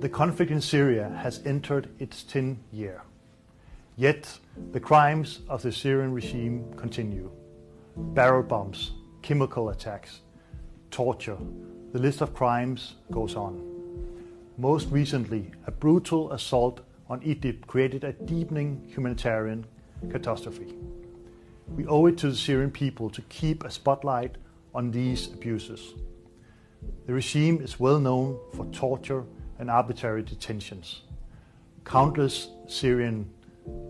The conflict in Syria has entered its 10th year. Yet, the crimes of the Syrian regime continue. Barrel bombs, chemical attacks, torture. The list of crimes goes on. Most recently, a brutal assault on Idlib created a deepening humanitarian catastrophe. We owe it to the Syrian people to keep a spotlight on these abuses. The regime is well known for torture and arbitrary detentions. Countless Syrians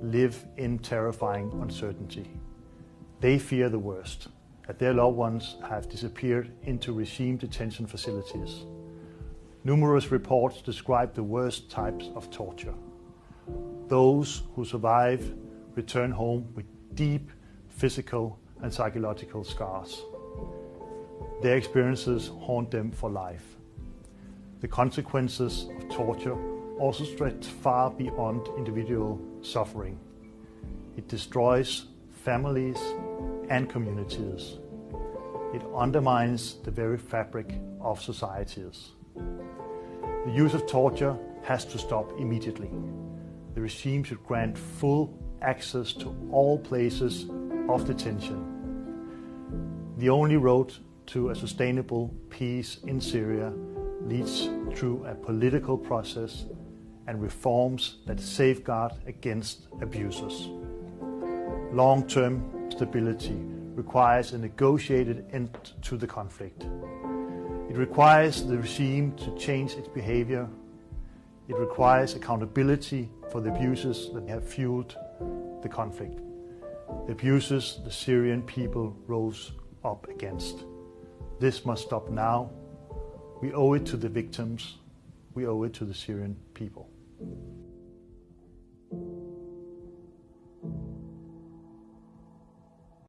live in terrifying uncertainty. They fear the worst, that their loved ones have disappeared into regime detention facilities. Numerous reports describe the worst types of torture. Those who survive return home with deep physical and psychological scars. Their experiences haunt them for life. The consequences of torture also stretch far beyond individual suffering. It destroys families and communities. It undermines the very fabric of societies. The use of torture has to stop immediately. The regime should grant full access to all places of detention. The only road to a sustainable peace in Syria leads through a political process and reforms that safeguard against abuses. Long-term stability requires a negotiated end to the conflict. It requires the regime to change its behavior. It requires accountability for the abuses that have fueled the conflict, the abuses the Syrian people rose up against. This must stop now. We owe it to the victims. We owe it to the Syrian people.